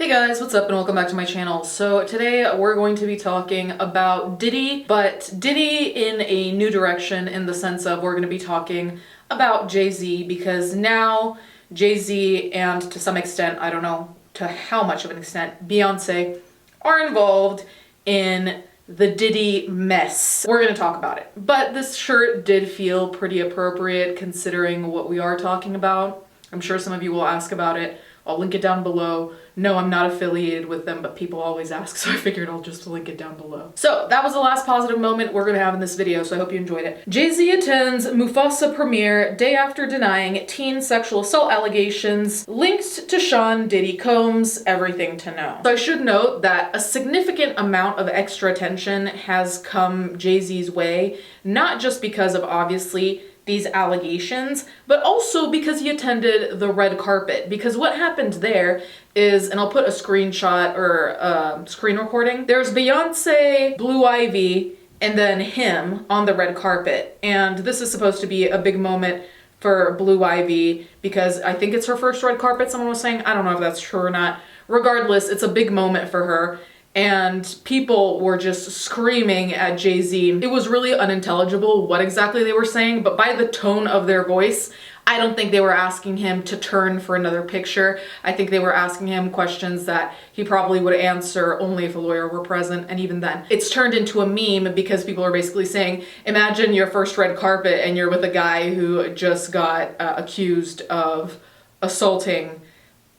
Hey guys, what's up and welcome back to my channel. So today we're going to be talking about Diddy, but Diddy in a new direction, in the sense of we're going to be talking about Jay-Z, because now Jay-Z and to some extent, I don't know to how much of an extent, Beyonce are involved in the Diddy mess. We're going to talk about it. But this shirt did feel pretty appropriate considering what we are talking about. I'm sure some of you will ask about it. I'll link it down below. No, I'm not affiliated with them, but people always ask, so I figured I'll just link it down below. So that was the last positive moment we're gonna have in this video, so I hope you enjoyed it. Jay-Z attends Mufasa premiere day after denying teen sexual assault allegations linked to Sean Diddy Combs, everything to know. So I should note that a significant amount of extra attention has come Jay-Z's way, not just because of obviously these allegations, but also because he attended the red carpet. Because what happened there is, and I'll put a screenshot or a screen recording, there's Beyonce, Blue Ivy, and then him on the red carpet. And this is supposed to be a big moment for Blue Ivy because I think it's her first red carpet, someone was saying. I don't know if that's true or not. Regardless, it's a big moment for her. And people were just screaming at Jay-Z. It was really unintelligible what exactly they were saying, but by the tone of their voice, I don't think they were asking him to turn for another picture. I think they were asking him questions that he probably would answer only if a lawyer were present, and even then. It's turned into a meme because people are basically saying, imagine your first red carpet and you're with a guy who just got accused of assaulting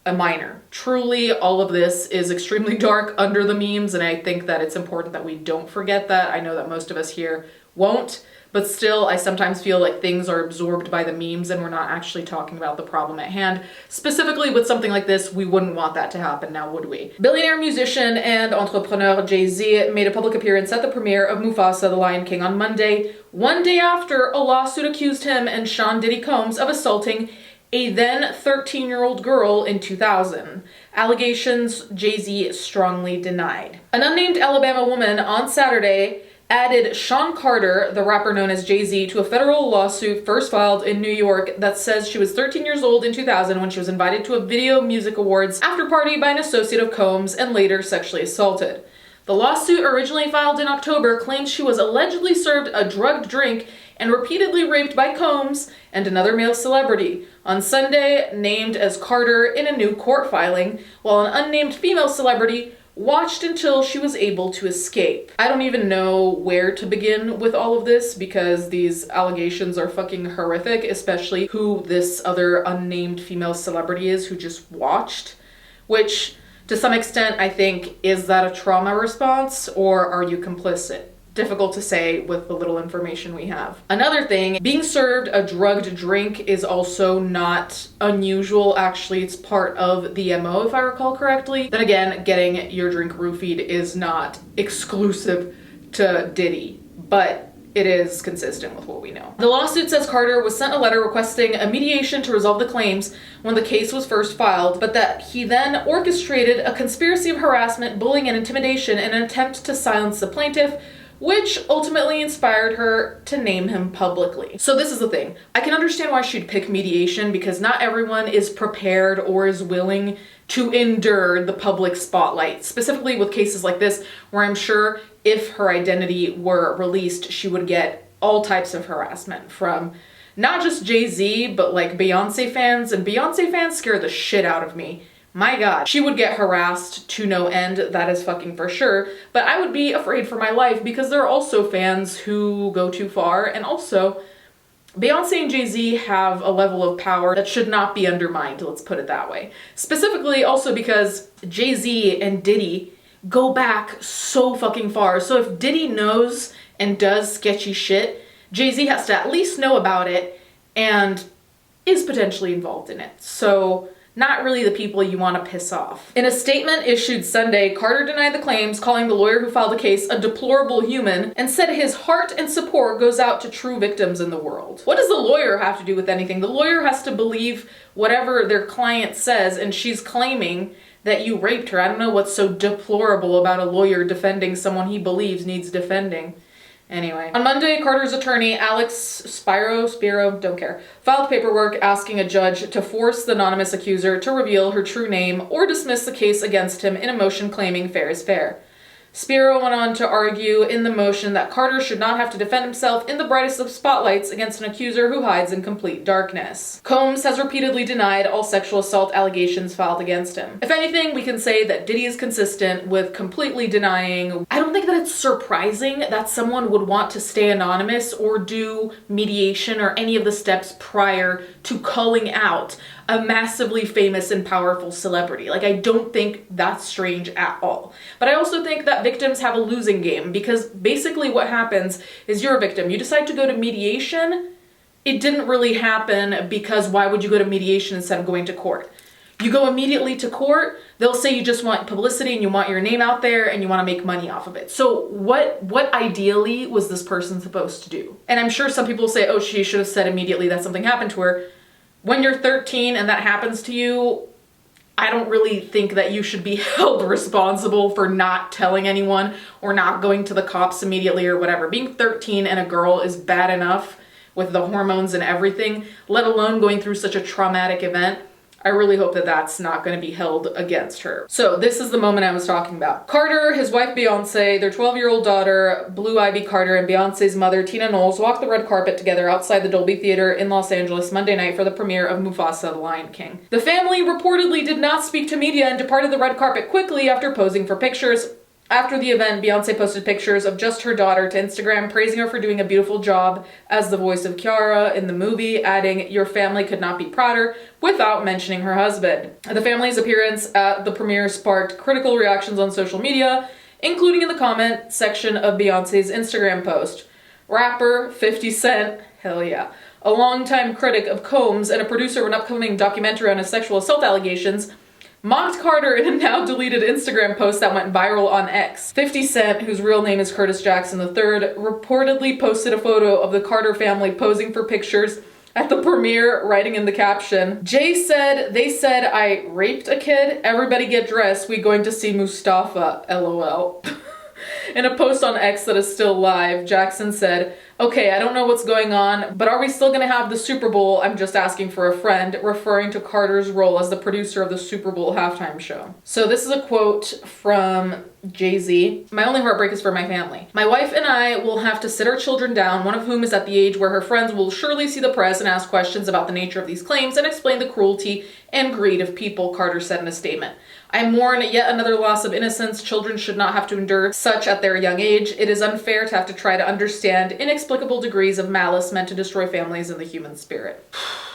a minor. Truly, all of this is extremely dark under the memes, and I think that it's important that we don't forget that. I know that most of us here won't, but still, I sometimes feel like things are absorbed by the memes and we're not actually talking about the problem at hand. Specifically with something like this, we wouldn't want that to happen now, would we? Billionaire musician and entrepreneur Jay-Z made a public appearance at the premiere of Mufasa, The Lion King on Monday, one day after a lawsuit accused him and Sean Diddy Combs of assaulting a then 13-year-old girl in 2000. Allegations Jay-Z strongly denied. An unnamed Alabama woman on Saturday added Sean Carter, the rapper known as Jay-Z, to a federal lawsuit first filed in New York that says she was 13 years old in 2000 when she was invited to a Video Music Awards after party by an associate of Combs and later sexually assaulted. The lawsuit, originally filed in October, claims she was allegedly served a drugged drink and repeatedly raped by Combs and another male celebrity, on Sunday named as Carter in a new court filing, while an unnamed female celebrity watched until she was able to escape. I don't even know where to begin with all of this because these allegations are fucking horrific, especially who this other unnamed female celebrity is who just watched, which to some extent I think, is that a trauma response or are you complicit? Difficult to say with the little information we have. Another thing, being served a drugged drink is also not unusual. Actually, it's part of the MO if I recall correctly. Then again, getting your drink roofied is not exclusive to Diddy, but it is consistent with what we know. The lawsuit says Carter was sent a letter requesting a mediation to resolve the claims when the case was first filed, but that he then orchestrated a conspiracy of harassment, bullying, and intimidation in an attempt to silence the plaintiff, which ultimately inspired her to name him publicly. So this is the thing. I can understand why she'd pick mediation because not everyone is prepared or is willing to endure the public spotlight, specifically with cases like this, where I'm sure if her identity were released, she would get all types of harassment from not just Jay-Z, but like Beyonce fans, and Beyonce fans scare the shit out of me. My God, she would get harassed to no end, that is fucking for sure, but I would be afraid for my life because there are also fans who go too far, and also Beyonce and Jay-Z have a level of power that should not be undermined, let's put it that way. Specifically also because Jay-Z and Diddy go back so fucking far, so if Diddy knows and does sketchy shit, Jay-Z has to at least know about it and is potentially involved in it. So not really the people you want to piss off. In a statement issued Sunday, Carter denied the claims, calling the lawyer who filed the case a deplorable human, and said his heart and support goes out to true victims in the world. What does the lawyer have to do with anything? The lawyer has to believe whatever their client says, and she's claiming that you raped her. I don't know what's so deplorable about a lawyer defending someone he believes needs defending. Anyway, on Monday, Carter's attorney, Alex Spiro, don't care, filed paperwork asking a judge to force the anonymous accuser to reveal her true name or dismiss the case against him in a motion claiming fair is fair. Spiro went on to argue in the motion that Carter should not have to defend himself in the brightest of spotlights against an accuser who hides in complete darkness. Combs has repeatedly denied all sexual assault allegations filed against him. If anything, we can say that Diddy is consistent with completely denying. I don't think that it's surprising that someone would want to stay anonymous or do mediation or any of the steps prior to calling out a massively famous and powerful celebrity. Like, I don't think that's strange at all. But I also think that victims have a losing game, because basically what happens is you're a victim. You decide to go to mediation. It didn't really happen because why would you go to mediation instead of going to court? You go immediately to court, they'll say you just want publicity and you want your name out there and you want to make money off of it. So what ideally was this person supposed to do? And I'm sure some people say, oh, she should have said immediately that something happened to her. When you're 13 and that happens to you, I don't really think that you should be held responsible for not telling anyone or not going to the cops immediately or whatever. Being 13 and a girl is bad enough with the hormones and everything, let alone going through such a traumatic event. I really hope that that's not going to be held against her. So this is the moment I was talking about. Carter, his wife Beyonce, their 12-year-old daughter, Blue Ivy Carter, and Beyonce's mother, Tina Knowles, walked the red carpet together outside the Dolby Theater in Los Angeles Monday night for the premiere of Mufasa: The Lion King. The family reportedly did not speak to media and departed the red carpet quickly after posing for pictures. After the event, Beyonce posted pictures of just her daughter to Instagram, praising her for doing a beautiful job as the voice of Kiara in the movie, adding, "Your family could not be prouder," without mentioning her husband. The family's appearance at the premiere sparked critical reactions on social media, including in the comment section of Beyonce's Instagram post. Rapper 50 Cent, hell yeah, a longtime critic of Combs and a producer of an upcoming documentary on his sexual assault allegations, mocked Carter in a now deleted Instagram post that went viral on X. 50 Cent, whose real name is Curtis Jackson III, reportedly posted a photo of the Carter family posing for pictures at the premiere, writing in the caption, "Jay said, they said I raped a kid. Everybody get dressed. We going to see Mustafa, LOL." In a post on X that is still live, Jackson said, "Okay, I don't know what's going on, but are we still gonna have the Super Bowl? I'm just asking for a friend," referring to Carter's role as the producer of the Super Bowl halftime show. So this is a quote from Jay-Z. "My only heartbreak is for my family. My wife and I will have to sit our children down, one of whom is at the age where her friends will surely see the press and ask questions about the nature of these claims and explain the cruelty and greed of people," Carter said in a statement. "I mourn yet another loss of innocence. Children should not have to endure such at their young age. It is unfair to have to try to understand inexplicable degrees of malice meant to destroy families and the human spirit."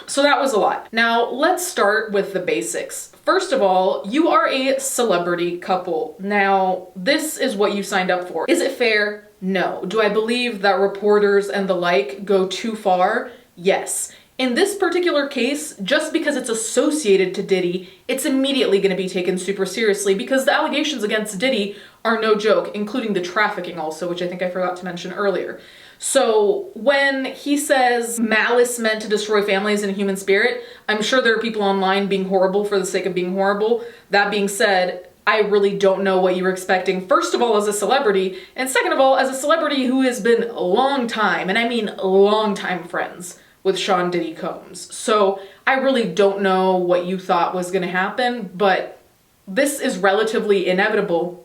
So that was a lot. Now let's start with the basics. First of all, you are a celebrity couple. Now, this is what you signed up for. Is it fair? No. Do I believe that reporters and the like go too far? Yes. In this particular case, just because it's associated to Diddy, it's immediately going to be taken super seriously because the allegations against Diddy are no joke, including the trafficking also, which I think I forgot to mention earlier. So when he says malice meant to destroy families and human spirit, I'm sure there are people online being horrible for the sake of being horrible. That being said, I really don't know what you were expecting, first of all, as a celebrity, and second of all, as a celebrity who has been long time, and I mean long time friends with Sean Diddy Combs. So I really don't know what you thought was gonna happen, but this is relatively inevitable.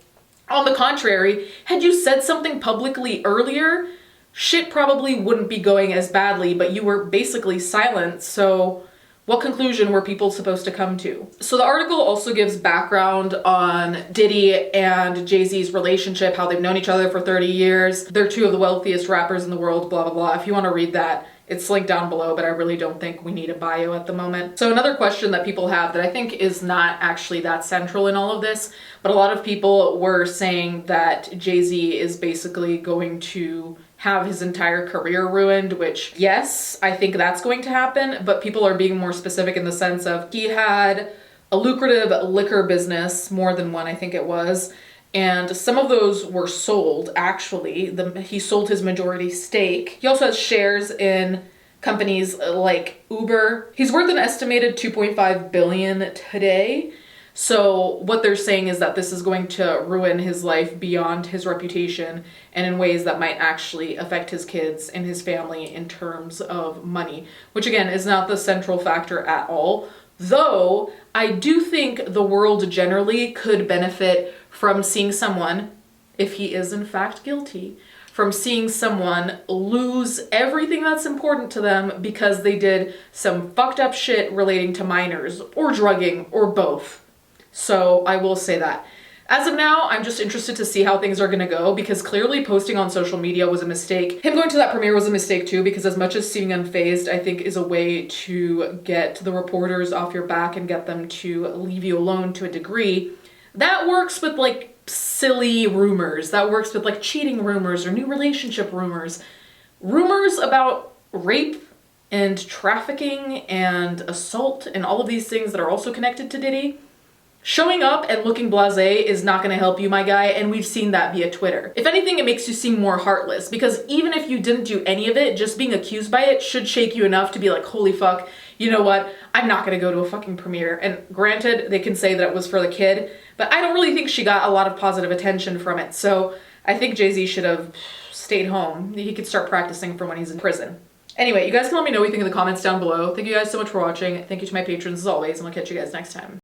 On the contrary, had you said something publicly earlier, shit probably wouldn't be going as badly, but you were basically silent, so what conclusion were people supposed to come to? So the article also gives background on Diddy and Jay-Z's relationship, how they've known each other for 30 years. They're two of the wealthiest rappers in the world, blah, blah, blah. If you want to read that, it's linked down below, but I really don't think we need a bio at the moment. So another question that people have that I think is not actually that central in all of this, but a lot of people were saying that Jay-Z is basically going to have his entire career ruined, which yes, I think that's going to happen, but people are being more specific in the sense of he had a lucrative liquor business, more than one I think it was, and some of those were sold actually. He sold his majority stake. He also has shares in companies like Uber. He's worth an estimated $2.5 billion today. So what they're saying is that this is going to ruin his life beyond his reputation and in ways that might actually affect his kids and his family in terms of money, which again is not the central factor at all. Though I do think the world generally could benefit from seeing someone, if he is in fact guilty, from seeing someone lose everything that's important to them because they did some fucked up shit relating to minors or drugging or both. So I will say that. As of now, I'm just interested to see how things are gonna go because clearly posting on social media was a mistake. Him going to that premiere was a mistake too, because as much as seeming unfazed, I think is a way to get the reporters off your back and get them to leave you alone to a degree. That works with like silly rumors. That works with like cheating rumors or new relationship rumors. Rumors about rape and trafficking and assault and all of these things that are also connected to Diddy. Showing up and looking blasé is not going to help you, my guy, and we've seen that via Twitter. If anything, it makes you seem more heartless, because even if you didn't do any of it, just being accused by it should shake you enough to be like, holy fuck, you know what, I'm not going to go to a fucking premiere. And granted, they can say that it was for the kid, but I don't really think she got a lot of positive attention from it, so I think Jay-Z should have stayed home. He could start practicing for when he's in prison. Anyway, you guys can let me know what you think in the comments down below. Thank you guys so much for watching. Thank you to my patrons as always, and I'll catch you guys next time.